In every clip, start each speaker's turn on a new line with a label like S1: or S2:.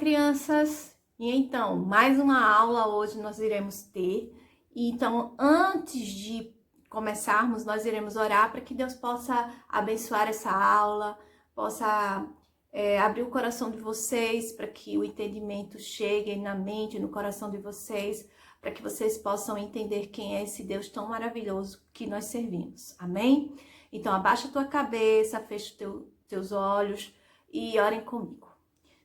S1: crianças! E então, mais uma aula hoje nós iremos ter. E então, antes de começarmos, nós iremos orar para que Deus possa abençoar essa aula, possa abrir o coração de vocês, para que o entendimento chegue na mente, no coração de vocês, para que vocês possam entender quem é esse Deus tão maravilhoso que nós servimos. Amém? Então, abaixa a tua cabeça, fecha teus olhos e orem comigo.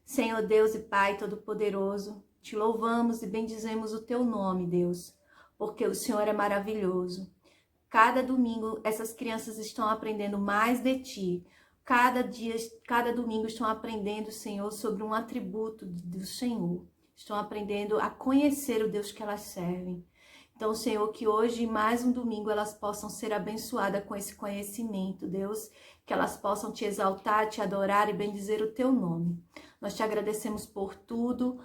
S1: Senhor Deus e Pai Todo-Poderoso, te louvamos e bendizemos o teu nome, Deus, porque o Senhor é maravilhoso. Cada domingo essas crianças estão aprendendo mais de ti. Cada domingo estão aprendendo, Senhor, sobre um atributo do Senhor. Estão aprendendo a conhecer o Deus que elas servem. Então, Senhor, que hoje, mais um domingo, elas possam ser abençoadas com esse conhecimento, Deus, que elas possam te exaltar, te adorar e bendizer o teu nome. Nós te agradecemos por tudo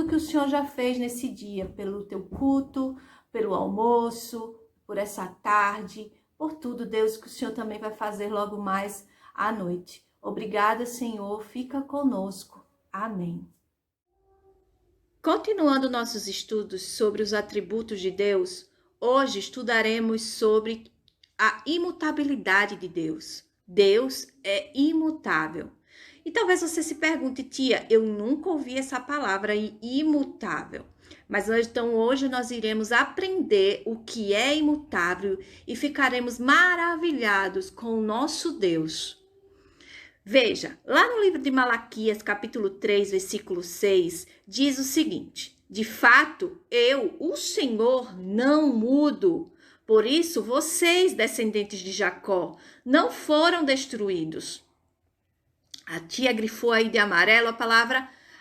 S1: que o Senhor já fez nesse dia, pelo teu culto, pelo almoço, por essa tarde, por tudo, Deus, que o Senhor também vai fazer logo mais à noite. Obrigada, Senhor, fica conosco. Amém. Continuando nossos estudos sobre os atributos de Deus, hoje estudaremos sobre a imutabilidade de Deus. Deus é imutável. E talvez você se pergunte, tia, eu nunca ouvi essa palavra imutável. Mas então hoje nós iremos aprender o que é imutável e ficaremos maravilhados com o nosso Deus. Veja, lá no livro de Malaquias, capítulo 3, versículo 6, diz o seguinte: de fato, eu, o Senhor, não mudo. Por isso, vocês, descendentes de Jacó, não foram destruídos. A tia grifou aí de amarelo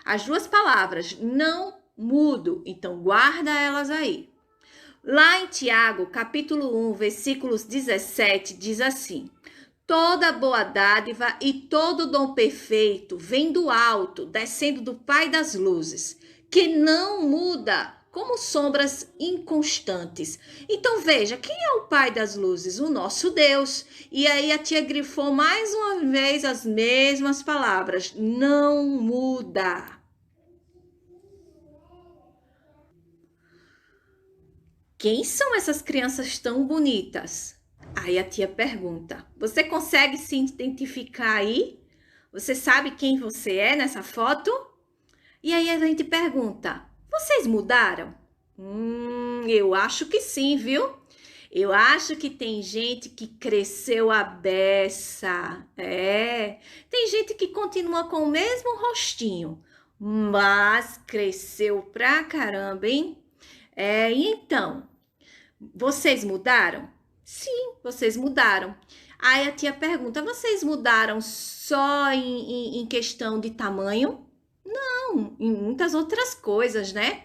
S1: as duas palavras, não mudo. Então, guarda elas aí. Lá em Tiago, capítulo 1, versículos 17, diz assim: toda boa dádiva e todo dom perfeito vem do alto, descendo do Pai das luzes, que não muda como sombras inconstantes. Então veja, quem é o Pai das luzes? O nosso Deus. E aí a tia grifou mais uma vez as mesmas palavras, não muda. Quem são essas crianças tão bonitas? Aí a tia pergunta, você consegue se identificar aí? Você sabe quem você é nessa foto? E aí a gente pergunta, vocês mudaram? Eu acho que sim, viu? Eu acho que tem gente que cresceu a beça. Tem gente que continua com o mesmo rostinho, mas cresceu pra caramba, hein? Então, vocês mudaram? Sim, vocês mudaram. Aí a tia pergunta, vocês mudaram só em questão de tamanho? Não, em muitas outras coisas, né?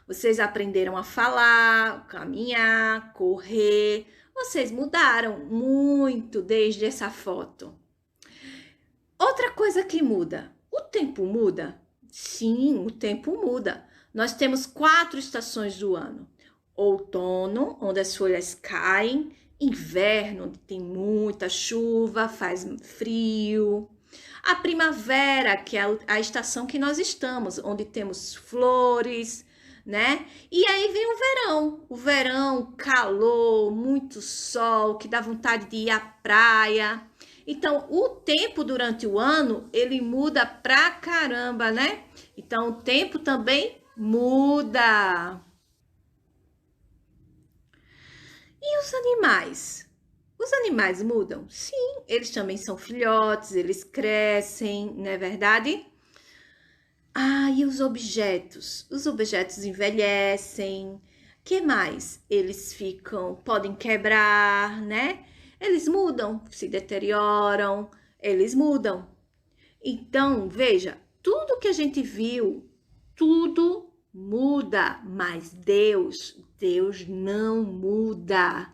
S1: Vocês aprenderam a falar, caminhar, correr. Vocês mudaram muito desde essa foto. Outra coisa que muda, o tempo muda? Sim, o tempo muda. Nós temos 4 estações do ano. Outono, onde as folhas caem. Inverno, onde tem muita chuva, faz frio. A primavera, que é a estação que nós estamos, onde temos flores, né? E aí vem o verão, calor, muito sol, que dá vontade de ir à praia. Então, o tempo durante o ano, ele muda pra caramba, né? Então, o tempo também muda. E os animais? Os animais mudam? Sim, eles também são filhotes, eles crescem, não é verdade? E os objetos? Os objetos envelhecem. Que mais? Eles podem quebrar, né? Eles mudam, se deterioram, eles mudam. Então, veja, tudo que a gente viu, tudo muda, mas Deus não muda.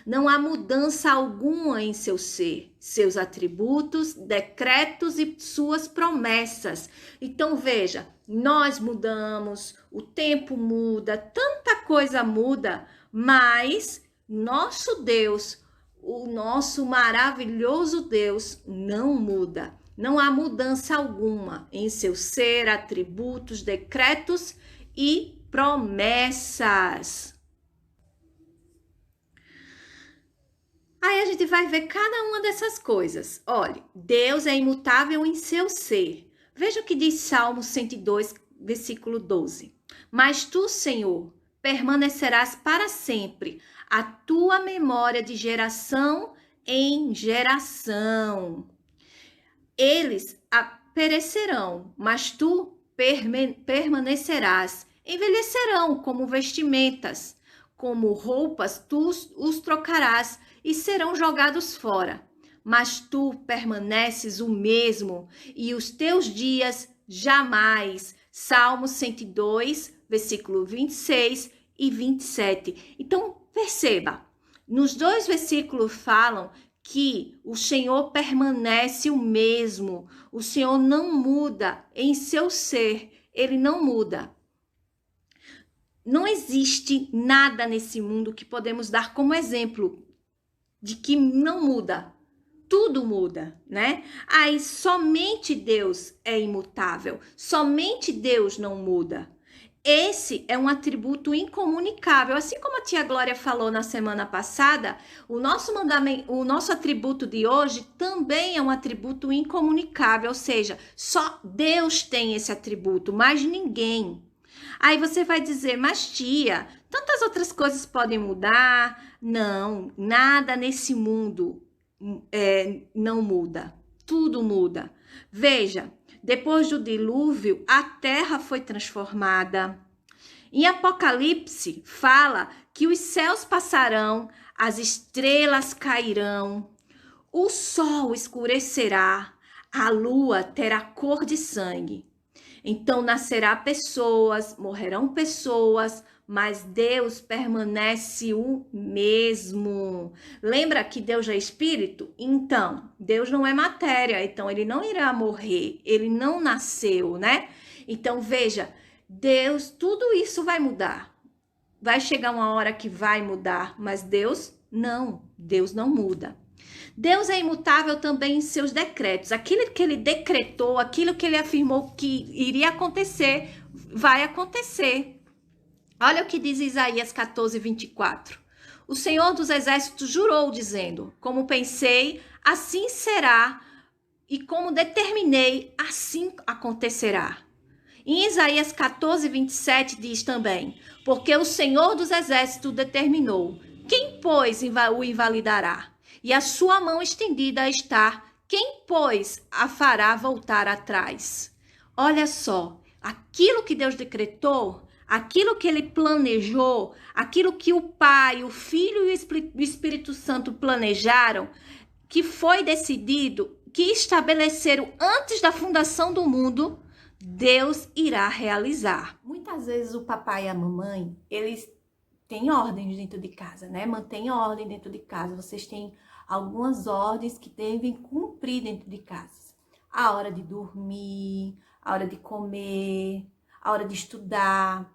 S1: Não há mudança alguma em seu ser, seus atributos, decretos e suas promessas. Então, veja, nós mudamos, o tempo muda, tanta coisa muda, mas nosso Deus, o nosso maravilhoso Deus, não muda. Não há mudança alguma em seu ser, atributos, decretos e promessas. Aí a gente vai ver cada uma dessas coisas. Olha, Deus é imutável em seu ser. Veja o que diz Salmo 102, versículo 12. Mas tu, Senhor, permanecerás para sempre, a tua memória de geração em geração. Eles perecerão, mas tu permanecerás. Envelhecerão como vestimentas, como roupas, tu os trocarás e serão jogados fora. Mas tu permaneces o mesmo e os teus dias jamais. Salmo 102, versículo 26 e 27. Então, perceba, nos dois versículos falam que o Senhor permanece o mesmo, o Senhor não muda em seu ser, ele não muda. Não existe nada nesse mundo que podemos dar como exemplo de que não muda. Tudo muda, né? Aí somente Deus é imutável, somente Deus não muda. Esse é um atributo incomunicável. Assim como a tia Glória falou na semana passada, o nosso atributo de hoje também é um atributo incomunicável, ou seja, só Deus tem esse atributo, mais ninguém. Aí você vai dizer, mas tia, tantas outras coisas podem mudar. Não, nada nesse mundo não muda. Tudo muda. Veja, depois do dilúvio, a terra foi transformada. Em Apocalipse, fala que os céus passarão, as estrelas cairão, o sol escurecerá, a lua terá cor de sangue. Então nascerá pessoas, morrerão pessoas, mas Deus permanece o mesmo. Lembra que Deus é espírito? Então, Deus não é matéria, então ele não irá morrer, ele não nasceu, né? Então, veja, Deus, tudo isso vai mudar. Vai chegar uma hora que vai mudar, mas Deus não muda. Deus é imutável também em seus decretos. Aquilo que ele decretou, aquilo que ele afirmou que iria acontecer, vai acontecer. Olha o que diz Isaías 14, 24. O Senhor dos Exércitos jurou, dizendo: como pensei, assim será, e como determinei, assim acontecerá. Em Isaías 14, 27 diz também: porque o Senhor dos Exércitos determinou, quem, pois, o invalidará? E a sua mão estendida está, quem, pois, a fará voltar atrás? Olha só, aquilo que Deus decretou, aquilo que ele planejou, aquilo que o Pai, o Filho e o Espírito Santo planejaram, que foi decidido, que estabeleceram antes da fundação do mundo, Deus irá realizar. Muitas vezes o papai e a mamãe, eles têm ordens dentro de casa, né? Mantém ordem dentro de casa. Vocês têm algumas ordens que devem cumprir dentro de casa. A hora de dormir, a hora de comer, a hora de estudar.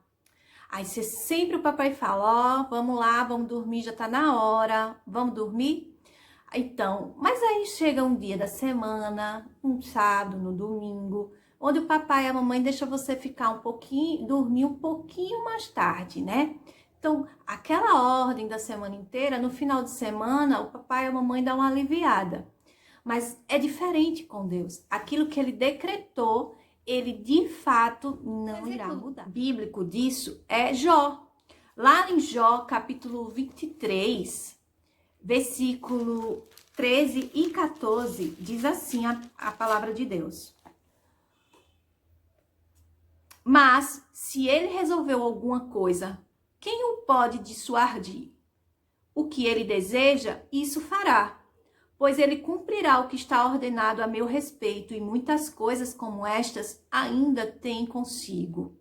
S1: Aí sempre o papai fala, ó, vamos lá, vamos dormir, já tá na hora, vamos dormir? Então, mas aí chega um dia da semana, um sábado, no domingo, onde o papai e a mamãe deixam você ficar dormir um pouquinho mais tarde, né? Então, aquela ordem da semana inteira, no final de semana, o papai e a mamãe dão uma aliviada. Mas é diferente com Deus. Aquilo que ele decretou, ele de fato não irá mudar. O bíblico disso é Jó. Lá em Jó, capítulo 23, versículo 13 e 14, diz assim a palavra de Deus. Mas, se ele resolveu alguma coisa, quem o pode dissuadir? O que ele deseja, isso fará, pois ele cumprirá o que está ordenado a meu respeito, e muitas coisas como estas ainda tem consigo.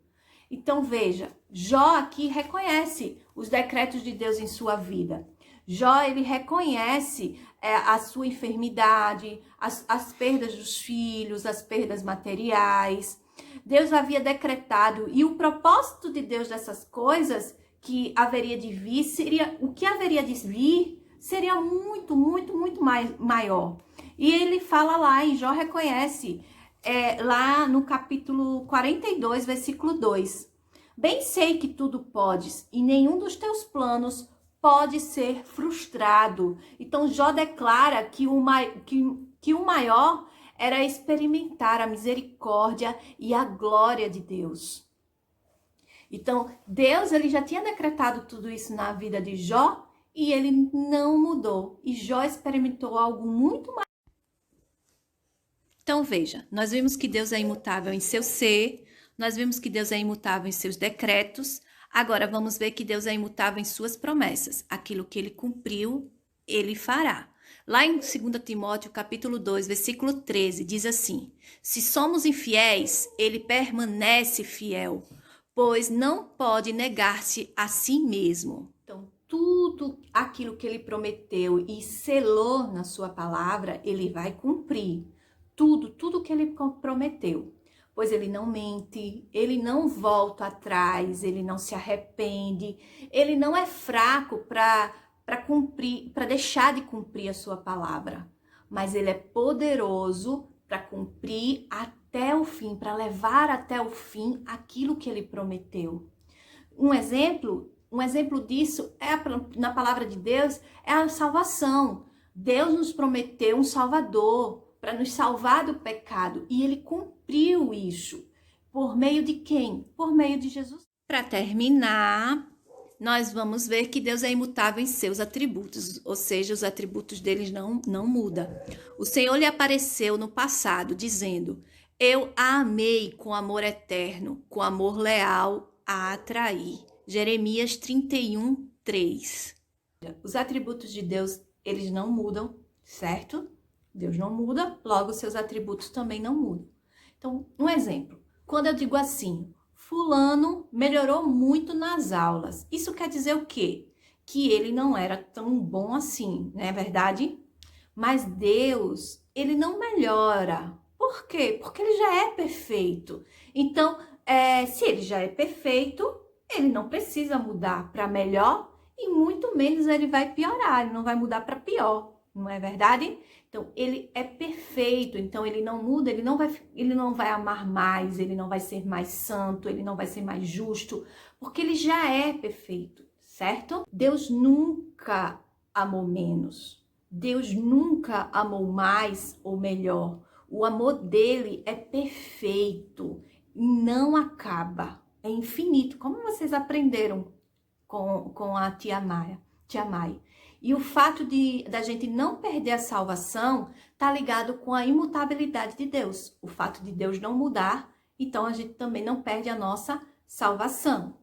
S1: Então veja, Jó aqui reconhece os decretos de Deus em sua vida. Jó, ele reconhece a sua enfermidade, as perdas dos filhos, as perdas materiais. Deus havia decretado, e o propósito de Deus dessas coisas que haveria de vir, o que haveria de vir seria muito, muito, muito maior. E ele fala lá, e Jó reconhece, lá no capítulo 42, versículo 2. Bem sei que tudo podes, e nenhum dos teus planos pode ser frustrado. Então Jó declara que o maior era experimentar a misericórdia e a glória de Deus. Então, Deus ele já tinha decretado tudo isso na vida de Jó e ele não mudou. E Jó experimentou algo muito mais. Então, veja, nós vimos que Deus é imutável em seu ser, nós vimos que Deus é imutável em seus decretos, agora vamos ver que Deus é imutável em suas promessas. Aquilo que ele cumpriu, ele fará. Lá em 2 Timóteo, capítulo 2, versículo 13, diz assim: se somos infiéis, ele permanece fiel, pois não pode negar-se a si mesmo. Então, tudo aquilo que ele prometeu e selou na sua palavra, ele vai cumprir. Tudo que ele prometeu. Pois ele não mente, ele não volta atrás, ele não se arrepende, ele não é fraco para cumprir, para deixar de cumprir a sua palavra. Mas ele é poderoso para cumprir até o fim, para levar até o fim aquilo que ele prometeu. Um exemplo disso na palavra de Deus é a salvação. Deus nos prometeu um Salvador para nos salvar do pecado e ele cumpriu isso. Por meio de quem? Por meio de Jesus. Para terminar, nós vamos ver que Deus é imutável em seus atributos, ou seja, os atributos deles não mudam. O Senhor lhe apareceu no passado, dizendo: eu a amei com amor eterno, com amor leal a atrair. Jeremias 31, 3. Os atributos de Deus, eles não mudam, certo? Deus não muda, logo seus atributos também não mudam. Então, um exemplo. Quando eu digo assim, fulano melhorou muito nas aulas. Isso quer dizer o quê? Que ele não era tão bom assim, não é verdade? Mas Deus, ele não melhora. Por quê? Porque ele já é perfeito. Então, se ele já é perfeito, ele não precisa mudar para melhor e muito menos ele vai piorar, ele não vai mudar para pior, não é verdade? Então, ele é perfeito, então ele não muda, ele não vai amar mais, ele não vai ser mais santo, ele não vai ser mais justo, porque ele já é perfeito, certo? Deus nunca amou menos, Deus nunca amou mais ou melhor. O amor dele é perfeito e não acaba, é infinito, como vocês aprenderam com a tia Mai. E o fato da gente não perder a salvação está ligado com a imutabilidade de Deus. O fato de Deus não mudar, então a gente também não perde a nossa salvação.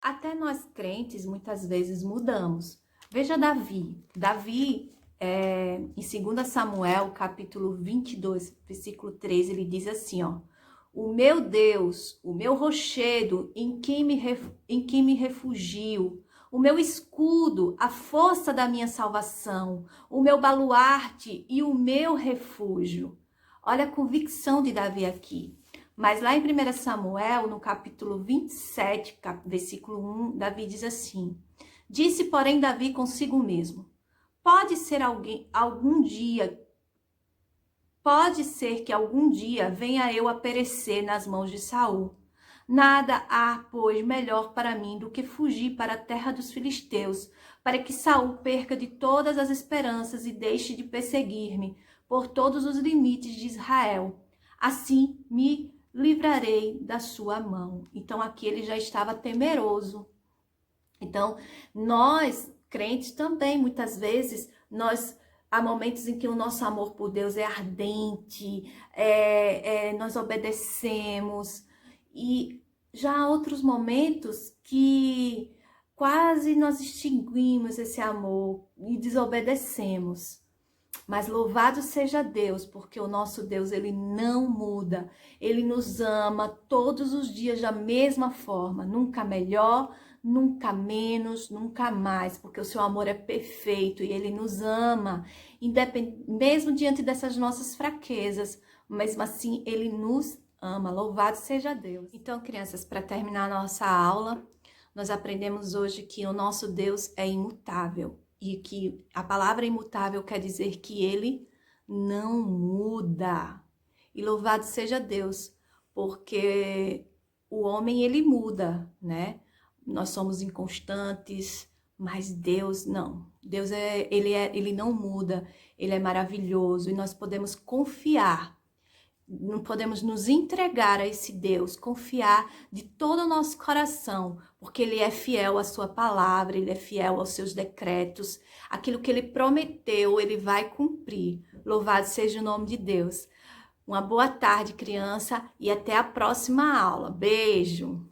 S1: Até nós crentes muitas vezes mudamos. Veja Davi. Davi, em 2 Samuel, capítulo 22, versículo 13, ele diz assim, ó: o meu Deus, o meu rochedo em quem me refugio, o meu escudo, a força da minha salvação, o meu baluarte e o meu refúgio. Olha a convicção de Davi aqui. Mas lá em 1 Samuel, no capítulo 27, versículo 1, Davi diz assim: disse, porém, Davi consigo mesmo: pode ser que algum dia venha eu a perecer nas mãos de Saul. Nada há, pois, melhor para mim do que fugir para a terra dos filisteus, para que Saul perca de todas as esperanças e deixe de perseguir-me por todos os limites de Israel. Assim me livrarei da sua mão. Então aqui ele já estava temeroso. Então nós, crentes também, muitas vezes, há momentos em que o nosso amor por Deus é ardente, nós obedecemos, e já há outros momentos que quase nós extinguimos esse amor e desobedecemos. Mas louvado seja Deus, porque o nosso Deus, ele não muda. Ele nos ama todos os dias da mesma forma, nunca melhor, nunca menos, nunca mais, porque o seu amor é perfeito e ele nos ama, mesmo diante dessas nossas fraquezas, mesmo assim ele nos ama. Louvado seja Deus. Então, crianças, para terminar a nossa aula, nós aprendemos hoje que o nosso Deus é imutável. E que a palavra imutável quer dizer que ele não muda. E louvado seja Deus, porque o homem ele muda, né? Nós somos inconstantes, mas Deus não. Deus ele não muda, ele é maravilhoso e nós podemos confiar. Não podemos nos entregar a esse Deus, confiar de todo o nosso coração, porque Ele é fiel à sua palavra, Ele é fiel aos seus decretos. Aquilo que Ele prometeu, Ele vai cumprir. Louvado seja o nome de Deus. Uma boa tarde, criança, e até a próxima aula. Beijo!